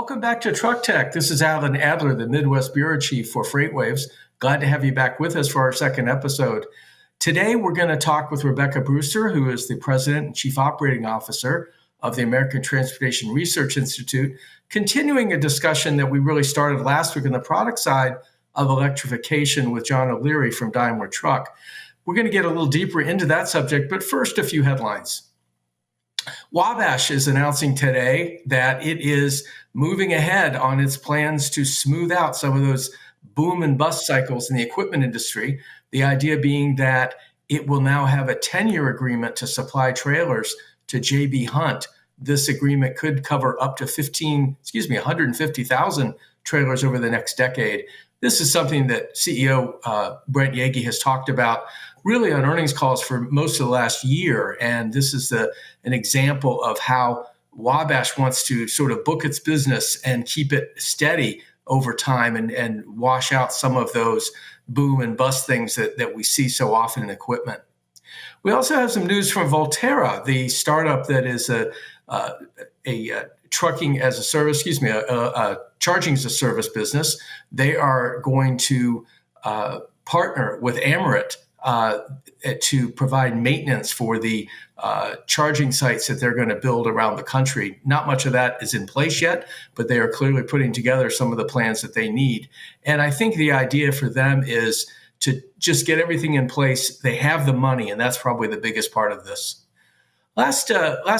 Welcome back to Truck Tech. This is Alan Adler, the Midwest Bureau Chief for FreightWaves. Glad to have you back with us for our second episode. Today, we're going to talk with Rebecca Brewster, who is the President and Chief Operating Officer of the American Transportation Research Institute, continuing a discussion that we really started last week on the product side of electrification with John O'Leary from Daimler Truck. We're going to get a little deeper into that subject, but first, a few headlines. Wabash is announcing today that it is moving ahead on its plans to smooth out some of those boom and bust cycles in the equipment industry. The idea being that it will now have a 10-year agreement to supply trailers to J.B. Hunt. This agreement could cover up to 150,000 trailers over the next decade. This is something that CEO Brent Yeagy has talked about really on earnings calls for most of the last year. And this is an example of how Wabash wants to sort of book its business and keep it steady over time and wash out some of those boom and bust things that we see so often in equipment. We also have some news from Volterra, the startup that is a trucking as a service, a charging as a service business. They are going to partner with Amorit to provide maintenance for the charging sites that they're going to build around the country. Not much of that is in place yet, but they are clearly putting together some of the plans that they need. And I think the idea for them is to just get everything in place. They have the money, and that's probably the biggest part of this. Last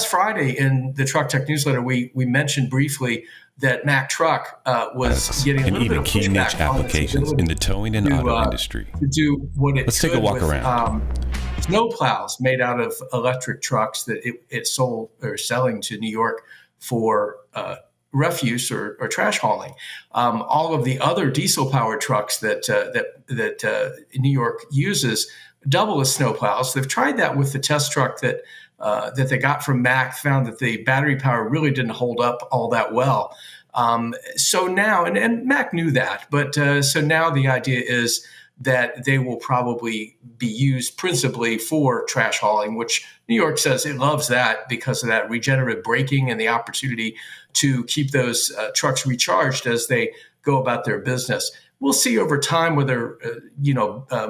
Friday in the Truck Tech newsletter, we mentioned briefly that Mack Truck was getting a little bit of key niche applications in the towing and auto industry. To do what it Let's take a walk around. Snow plows made out of electric trucks that it sold or selling to New York for refuse or trash hauling. All of the other diesel-powered trucks that New York uses double as snow plows. They've tried that with the test truck that they got from Mack, found that the battery power really didn't hold up all that well. So now, and Mack knew that, but so now the idea is that they will probably be used principally for trash hauling, which New York says it loves that because of that regenerative braking and the opportunity to keep those trucks recharged as they go about their business. We'll see over time whether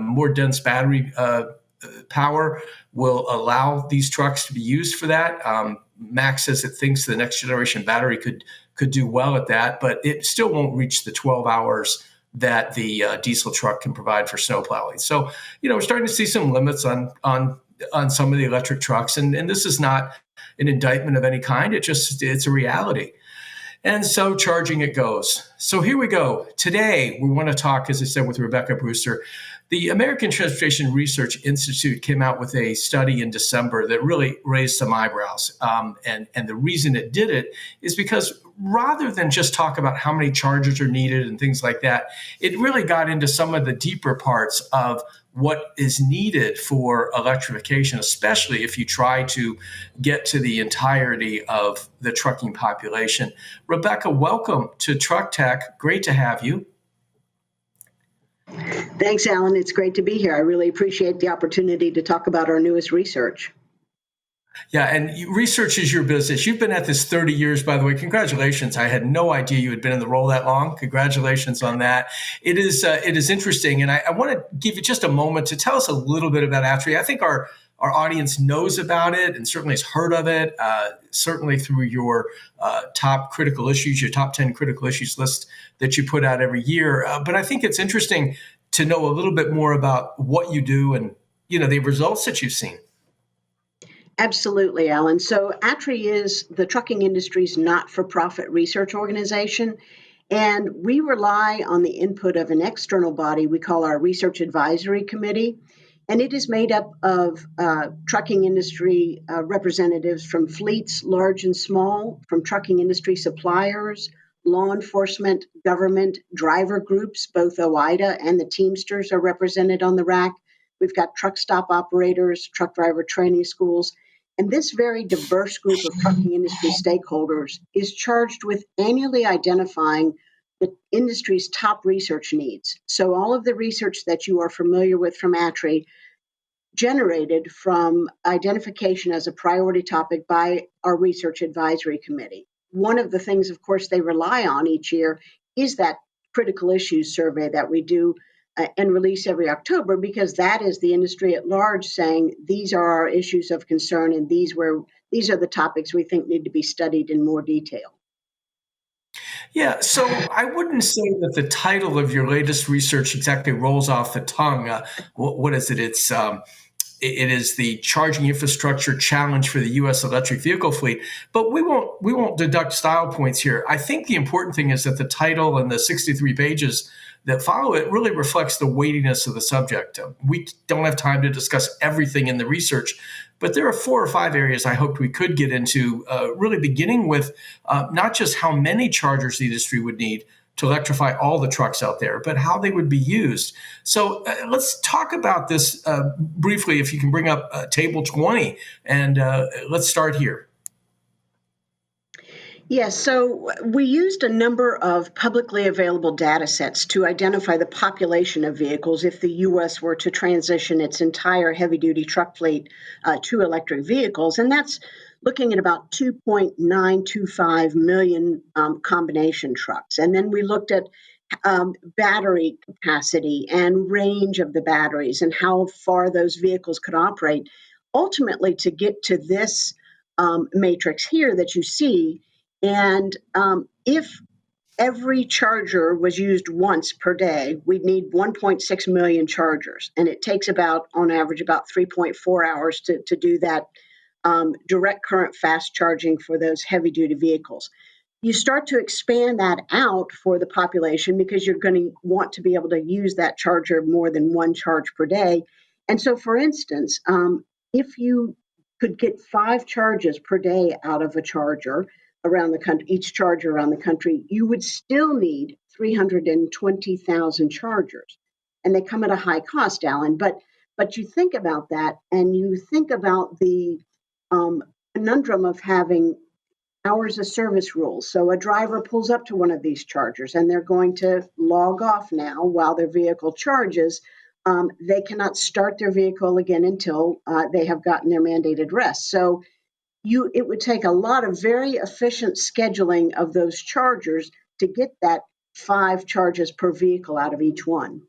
more dense battery power will allow these trucks to be used for that. Mack says it thinks the next generation battery could do well at that, but it still won't reach the 12 hours that the diesel truck can provide for snow plowing. So, we're starting to see some limits on some of the electric trucks, and this is not an indictment of any kind. It's a reality. And so charging it goes. So here we go. Today, we want to talk, as I said, with Rebecca Brewster. The American Transportation Research Institute came out with a study in December that really raised some eyebrows. And the reason it did it is because rather than just talk about how many chargers are needed and things like that, it really got into some of the deeper parts of what is needed for electrification, especially if you try to get to the entirety of the trucking population. Rebecca, welcome to Truck Tech. Great to have you. Thanks, Alan. It's great to be here. I really appreciate the opportunity to talk about our newest research. Yeah, and research is your business. You've been at this 30 years, by the way. Congratulations. I had no idea you had been in the role that long. Congratulations on that. It is interesting, and I want to give you just a moment to tell us a little bit about ATRI. I think our audience knows about it and certainly has heard of it, certainly through your top critical issues, your top 10 critical issues list that you put out every year. But I think it's interesting to know a little bit more about what you do and, the results that you've seen. Absolutely, Alan. So ATRI is the trucking industry's not-for-profit research organization, and we rely on the input of an external body we call our Research Advisory Committee, and it is made up of trucking industry representatives from fleets, large and small, from trucking industry suppliers, law enforcement, government, driver groups. Both OIDA and the Teamsters are represented on the RAC. We've got truck stop operators, truck driver training schools. And this very diverse group of trucking industry stakeholders is charged with annually identifying the industry's top research needs. So all of the research that you are familiar with from ATRI generated from identification as a priority topic by our Research Advisory Committee. one of the things, of course, they rely on each year is that critical issues survey that we do and release every October, because that is the industry at large saying these are our issues of concern and these are the topics we think need to be studied in more detail. Yeah, so I wouldn't say that the title of your latest research exactly rolls off the tongue. What is it? It is the Charging Infrastructure Challenge for the U.S. electric vehicle fleet. But we won't deduct style points here. I think the important thing is that the title and the 63 pages that follow it really reflects the weightiness of the subject. We don't have time to discuss everything in the research, but there are 4 or 5 areas I hoped we could get into, really beginning with not just how many chargers the industry would need to electrify all the trucks out there, but how they would be used. So let's talk about this briefly, if you can bring up table 20, and let's start here. Yes, so we used a number of publicly available data sets to identify the population of vehicles if the U.S. were to transition its entire heavy-duty truck fleet to electric vehicles, and that's looking at about 2.925 million combination trucks. And then we looked at battery capacity and range of the batteries and how far those vehicles could operate, ultimately to get to this matrix here that you see. And if every charger was used once per day, we'd need 1.6 million chargers. And it takes on average, about 3.4 hours to do that direct current fast charging for those heavy duty vehicles. You start to expand that out for the population because you're going to want to be able to use that charger more than one charge per day. And so, for instance, if you could get 5 charges per day out of a charger around the country, each charger around the country, you would still need 320,000 chargers. And they come at a high cost, Alan. But you think about that, and you think about the conundrum of having hours of service rules. So a driver pulls up to one of these chargers and they're going to log off now while their vehicle charges. They cannot start their vehicle again until they have gotten their mandated rest. So it would take a lot of very efficient scheduling of those chargers to get that 5 charges per vehicle out of each one.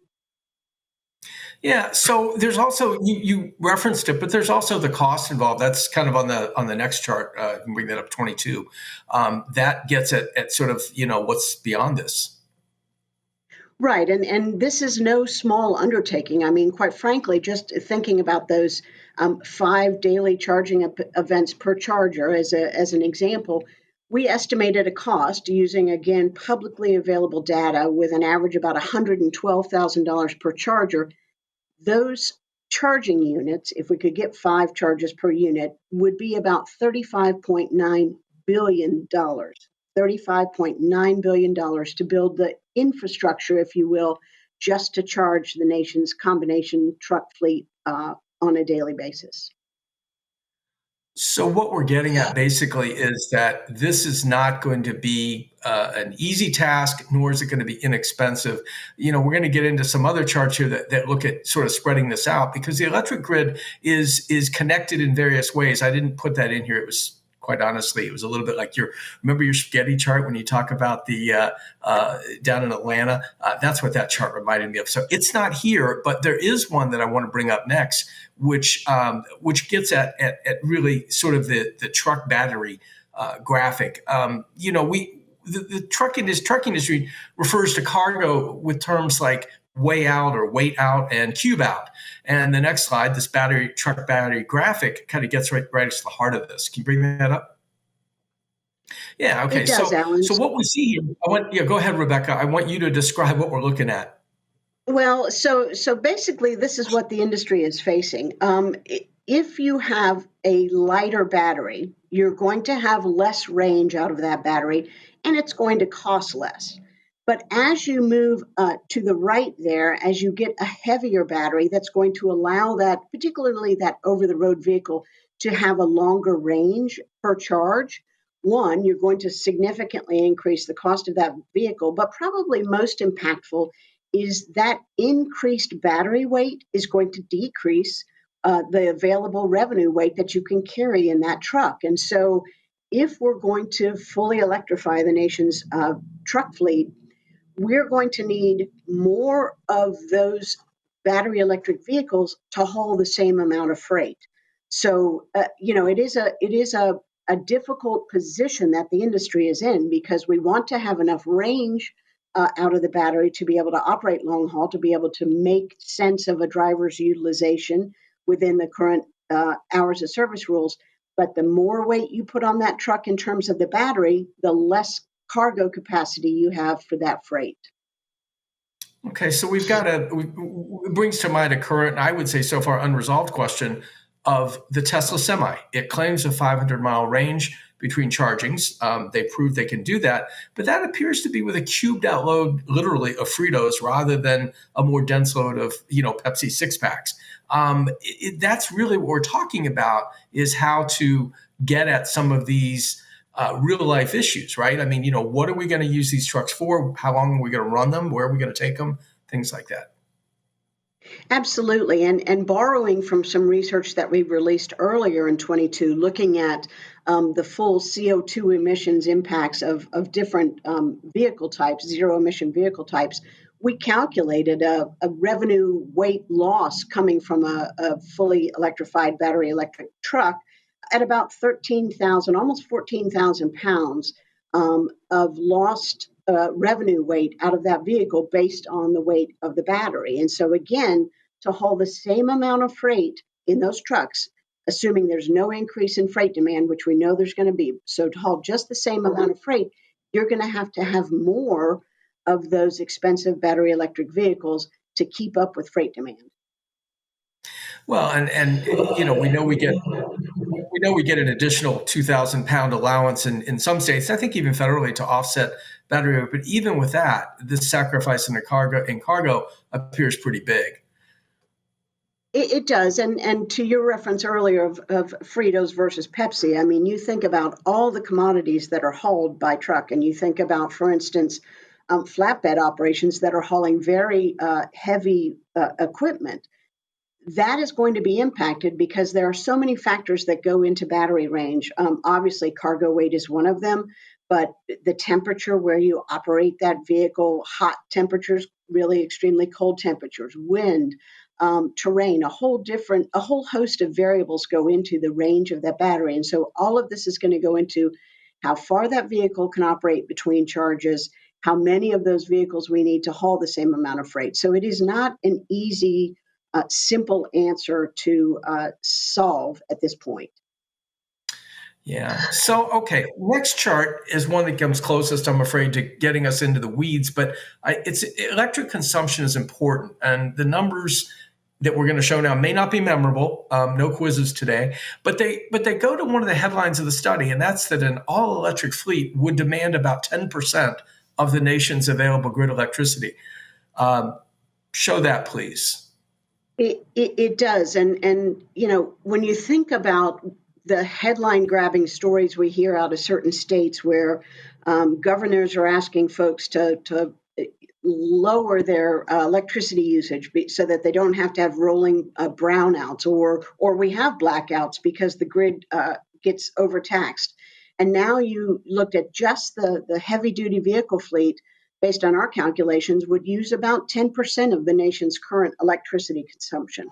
Yeah, so there's also, you referenced it, but there's also the cost involved. That's kind of on the next chart. You can bring that up, 22. That gets at sort of, what's beyond this. Right, and this is no small undertaking. I mean, quite frankly, just thinking about those 5 daily charging events per charger as an example, we estimated a cost using, again, publicly available data with an average about $112,000 per charger. Those charging units, if we could get 5 charges per unit, would be about $35.9 billion. $35.9 billion to build the infrastructure, if you will, just to charge the nation's combination truck fleet on a daily basis. So what we're getting at basically is that this is not going to be an easy task, nor is it going to be inexpensive. We're going to get into some other charts here that look at sort of spreading this out, because the electric grid is connected in various ways. I didn't put that in here. It was, quite honestly, it was a little bit like remember your spaghetti chart when you talk about the down in Atlanta? That's what that chart reminded me of. So it's not here, but there is one that I want to bring up next, which gets at really sort of the truck battery graphic. The truck industry refers to cargo with terms like weigh out or weight out and cube out. And the next slide, this truck battery graphic kind of gets right to the heart of this. Can you bring that up? Yeah. Okay. It does, Alan. So what we see here, go ahead, Rebecca. I want you to describe what we're looking at. Well, so basically, this is what the industry is facing. If you have a lighter battery, you're going to have less range out of that battery, and it's going to cost less. But as you move to the right there, as you get a heavier battery, that's going to allow that, particularly that over-the-road vehicle, to have a longer range per charge. One, you're going to significantly increase the cost of that vehicle, but probably most impactful is that increased battery weight is going to decrease the available revenue weight that you can carry in that truck. And so if we're going to fully electrify the nation's truck fleet, we're going to need more of those battery electric vehicles to haul the same amount of freight. So, it is a difficult position that the industry is in, because we want to have enough range out of the battery to be able to operate long haul, to be able to make sense of a driver's utilization within the current hours of service rules. But the more weight you put on that truck in terms of the battery, the less cargo capacity you have for that freight. Okay, so we've got it brings to mind a current, I would say so far unresolved question of the Tesla Semi. It claims a 500-mile range between chargings. They proved they can do that, but that appears to be with a cubed out load, literally, of Fritos rather than a more dense load of, Pepsi six-packs. That's really what we're talking about, is how to get at some of these real life issues, right? I mean, what are we going to use these trucks for? How long are we going to run them? Where are we going to take them? Things like that. Absolutely. And borrowing from some research that we released earlier in 22, looking at the full CO2 emissions impacts of different vehicle types, zero emission vehicle types, we calculated a revenue weight loss coming from a fully electrified battery electric truck at about 13,000, almost 14,000 pounds of lost revenue weight out of that vehicle based on the weight of the battery. And so again, to haul the same amount of freight in those trucks, assuming there's no increase in freight demand, which we know there's going to be, so to haul just the same amount of freight, you're going to have more of those expensive battery electric vehicles to keep up with freight demand. Well, and we know we get an additional 2,000 pound allowance in some states, I think even federally, to offset battery. But even with that, this sacrifice in cargo appears pretty big. It does. And to your reference earlier of Fritos versus Pepsi, I mean, you think about all the commodities that are hauled by truck, and you think about, for instance, flatbed operations that are hauling very heavy equipment. That is going to be impacted because there are so many factors that go into battery range. Obviously, cargo weight is one of them, but the temperature where you operate that vehicle, hot temperatures, really extremely cold temperatures, wind, terrain, a whole host of variables go into the range of that battery. And so all of this is going to go into how far that vehicle can operate between charges, how many of those vehicles we need to haul the same amount of freight. So it is not an easy, simple answer to solve at this point. Yeah. So, okay, next chart is one that comes closest, I'm afraid, to getting us into the weeds, but it's electric consumption is important. And the numbers that we're going to show now may not be memorable, no quizzes today, but they go to one of the headlines of the study, and that's that an all-electric fleet would demand about 10% of the nation's available grid electricity. Show that, please. It does. And when you think about the headline-grabbing stories we hear out of certain states where governors are asking folks to lower their electricity usage so that they don't have to have rolling brownouts, or we have blackouts because the grid gets overtaxed. And now you looked at just the heavy-duty vehicle fleet, based on our calculations, would use about 10% of the nation's current electricity consumption.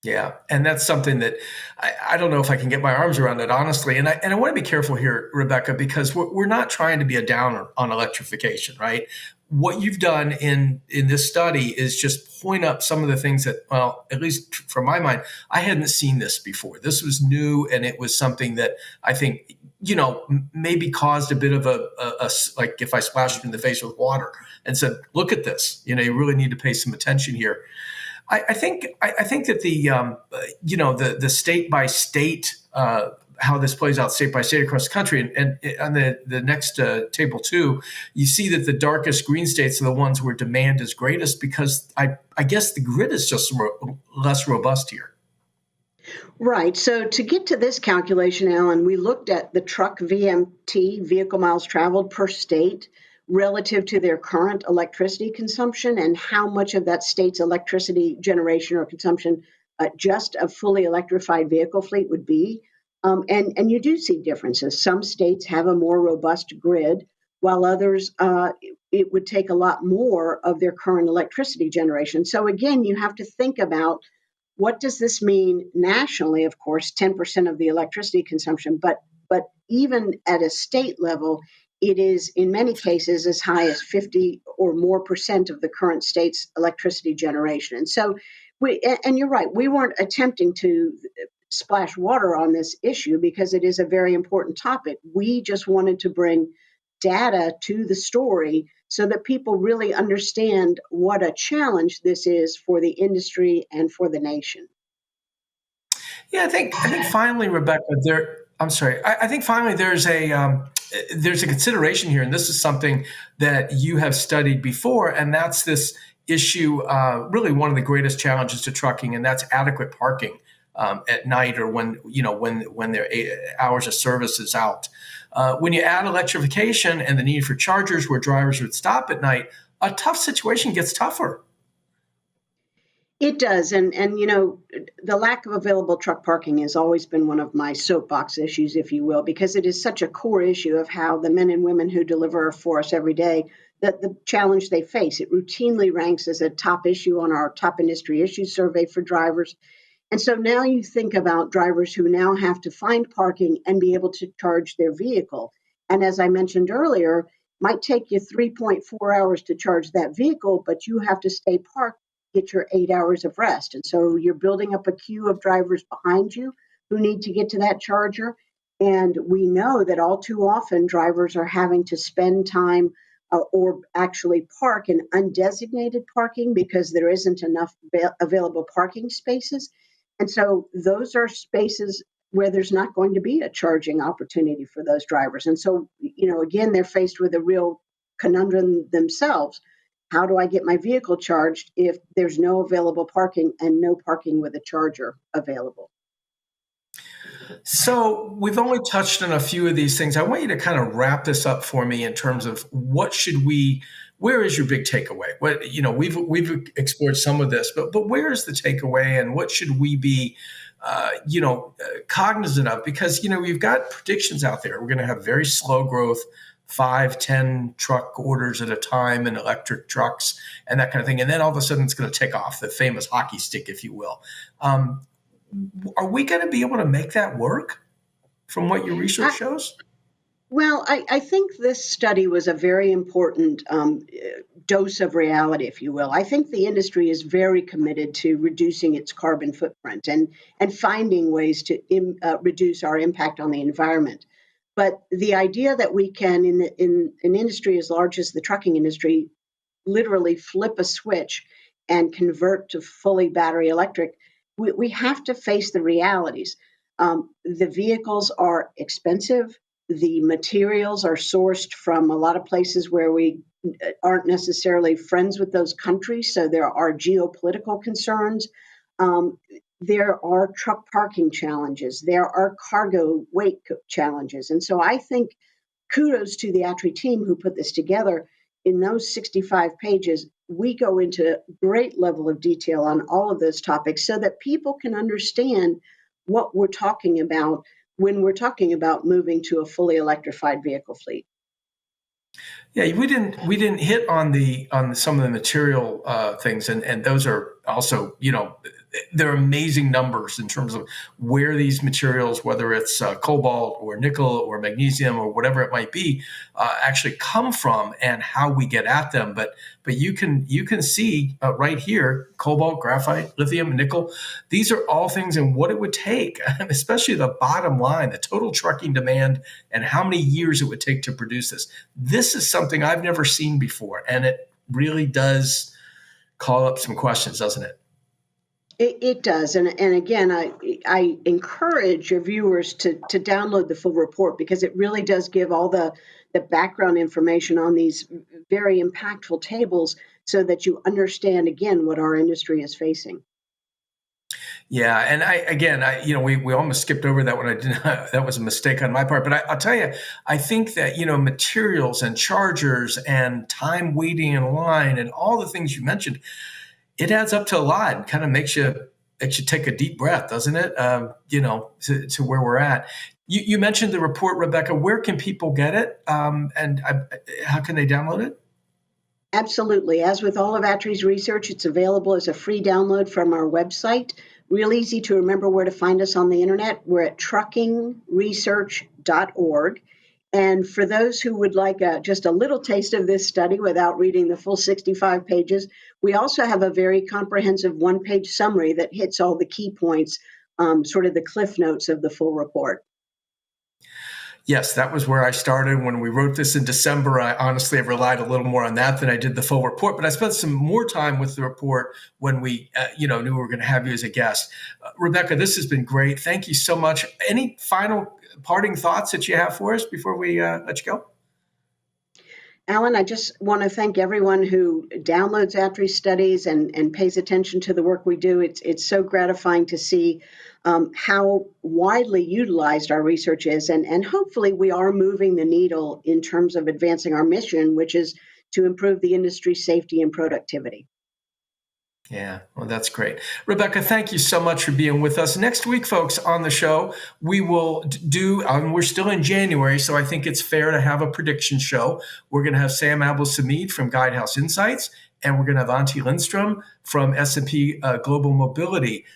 Yeah, and that's something that I don't know if I can get my arms around it, honestly. And I want to be careful here, Rebecca, because we're not trying to be a downer on electrification, right? What you've done in this study is just point up some of the things that, well, at least from my mind, I hadn't seen this before. This was new, and it was something that I think, maybe caused a bit of a like if I splashed it in the face with water and said, look at this, you really need to pay some attention here. I think that the state by state, how this plays out state by state across the country, and on the next table 2, you see that the darkest green states are the ones where demand is greatest, because I guess the grid is just less robust here. Right. So to get to this calculation, Alan, we looked at the truck VMT, vehicle miles traveled per state, relative to their current electricity consumption, and how much of that state's electricity generation or consumption just a fully electrified vehicle fleet would be. And you do see differences. Some states have a more robust grid, while others, it would take a lot more of their current electricity generation. So again, you have to think about what does this mean nationally? Of course, 10% of the electricity consumption, but even at a state level, it is in many cases as high as 50 or more percent of the current state's electricity generation. And so and you're right, we weren't attempting to splash water on this issue because it is a very important topic. We just wanted to bring data to the story so that people really understand what a challenge this is for the industry and for the nation. Yeah, I think finally, Rebecca, I'm sorry. I think finally there's a consideration here, and this is something that you have studied before, and that's this issue. Really, one of the greatest challenges to trucking, and that's adequate parking at night or when their hours of service is out. When you add electrification and the need for chargers where drivers would stop at night, a tough situation gets tougher. It does, and the lack of available truck parking has always been one of my soapbox issues, if you will, because it is such a core issue of how the men and women who deliver for us every day, that the challenge they face. It routinely ranks as a top issue on our top industry issues survey for drivers. And so now you think about drivers who now have to find parking and be able to charge their vehicle. And as I mentioned earlier, might take you 3.4 hours to charge that vehicle, but you have to stay parked, get your 8 hours of rest. And so you're building up a queue of drivers behind you who need to get to that charger. And we know that all too often drivers are having to spend time or actually park in undesignated parking because there isn't enough available parking spaces. And so those are spaces where there's not going to be a charging opportunity for those drivers. And so, again, they're faced with a real conundrum themselves. How do I get my vehicle charged if there's no available parking and no parking with a charger available? So we've only touched on a few of these things. I want you to kind of wrap this up for me in terms of where is your big takeaway? We've explored some of this, but where is the takeaway and what should we be, cognizant of? Because, we've got predictions out there. We're going to have very slow growth, 5-10 truck orders at a time in electric trucks and that kind of thing. And then all of a sudden it's going to take off, the famous hockey stick, if you will. Are we going to be able to make that work from what your research shows? Well, I think this study was a very important dose of reality, if you will. I think the industry is very committed to reducing its carbon footprint and finding ways to reduce our impact on the environment. But the idea that we can, in an industry as large as the trucking industry, literally flip a switch and convert to fully battery electric, we have to face the realities. The vehicles are expensive. The materials are sourced from a lot of places where we aren't necessarily friends with those countries, so there are geopolitical concerns. There are truck parking challenges. There are cargo weight challenges. And so I think kudos to the ATRI team who put this together. In those 65 pages, we go into great level of detail on all of those topics so that people can understand what we're talking about when we're talking about moving to a fully electrified vehicle fleet. Yeah, we didn't hit on some of the material things, and those are also, they're amazing numbers in terms of where these materials, whether it's cobalt or nickel or magnesium or whatever it might be, actually come from and how we get at them. But you can see right here, cobalt, graphite, lithium, nickel. These are all things and what it would take, especially the bottom line, the total trucking demand and how many years it would take to produce this. This is something I've never seen before, and it really does call up some questions, doesn't it? It does. And again, I encourage your viewers to download the full report because it really does give all the background information on these very impactful tables so that you understand, again, what our industry is facing. Yeah, and we almost skipped over that one. I didn't. That was a mistake on my part. But I'll tell you, I think that materials and chargers and time waiting in line and all the things you mentioned, it adds up to a lot and kind of makes you it should take a deep breath, doesn't it? To where we're at. You mentioned the report, Rebecca. Where can people get it? How can they download it? Absolutely. As with all of ATRI's research, it's available as a free download from our website. Real easy to remember where to find us on the internet. We're at truckingresearch.org. And for those who would like just a little taste of this study without reading the full 65 pages, we also have a very comprehensive one-page summary that hits all the key points, sort of the cliff notes of the full report. Yes, that was where I started when we wrote this in December. I honestly have relied a little more on that than I did the full report, but I spent some more time with the report when we knew we were going to have you as a guest. Rebecca, this has been great. Thank you so much. Any final parting thoughts that you have for us before we let you go? Alan, I just want to thank everyone who downloads ATRI studies and pays attention to the work we do. It's so gratifying to see how widely utilized our research is, and hopefully we are moving the needle in terms of advancing our mission, which is to improve the industry's safety and productivity. Yeah, well, that's great. Rebecca, thank you so much for being with us. Next week, folks, on the show, we will we're still in January, so I think it's fair to have a prediction show. We're going to have Sam Abel-Samid from Guidehouse Insights, and we're going to have Antti Lindstrom from S&P Global Mobility.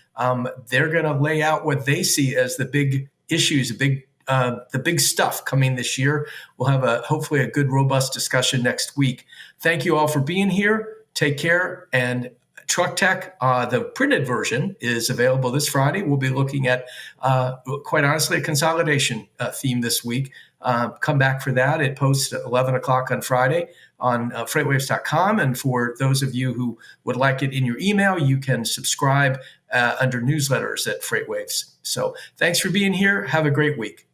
They're going to lay out what they see as the big issues, the big stuff coming this year. We'll have hopefully a good, robust discussion next week. Thank you all for being here. Take care. And Truck Tech, the printed version, is available this Friday. We'll be looking at, quite honestly, a consolidation theme this week. Come back for that. It posts at 11 o'clock on Friday on FreightWaves.com. And for those of you who would like it in your email, you can subscribe under newsletters at FreightWaves. So thanks for being here. Have a great week.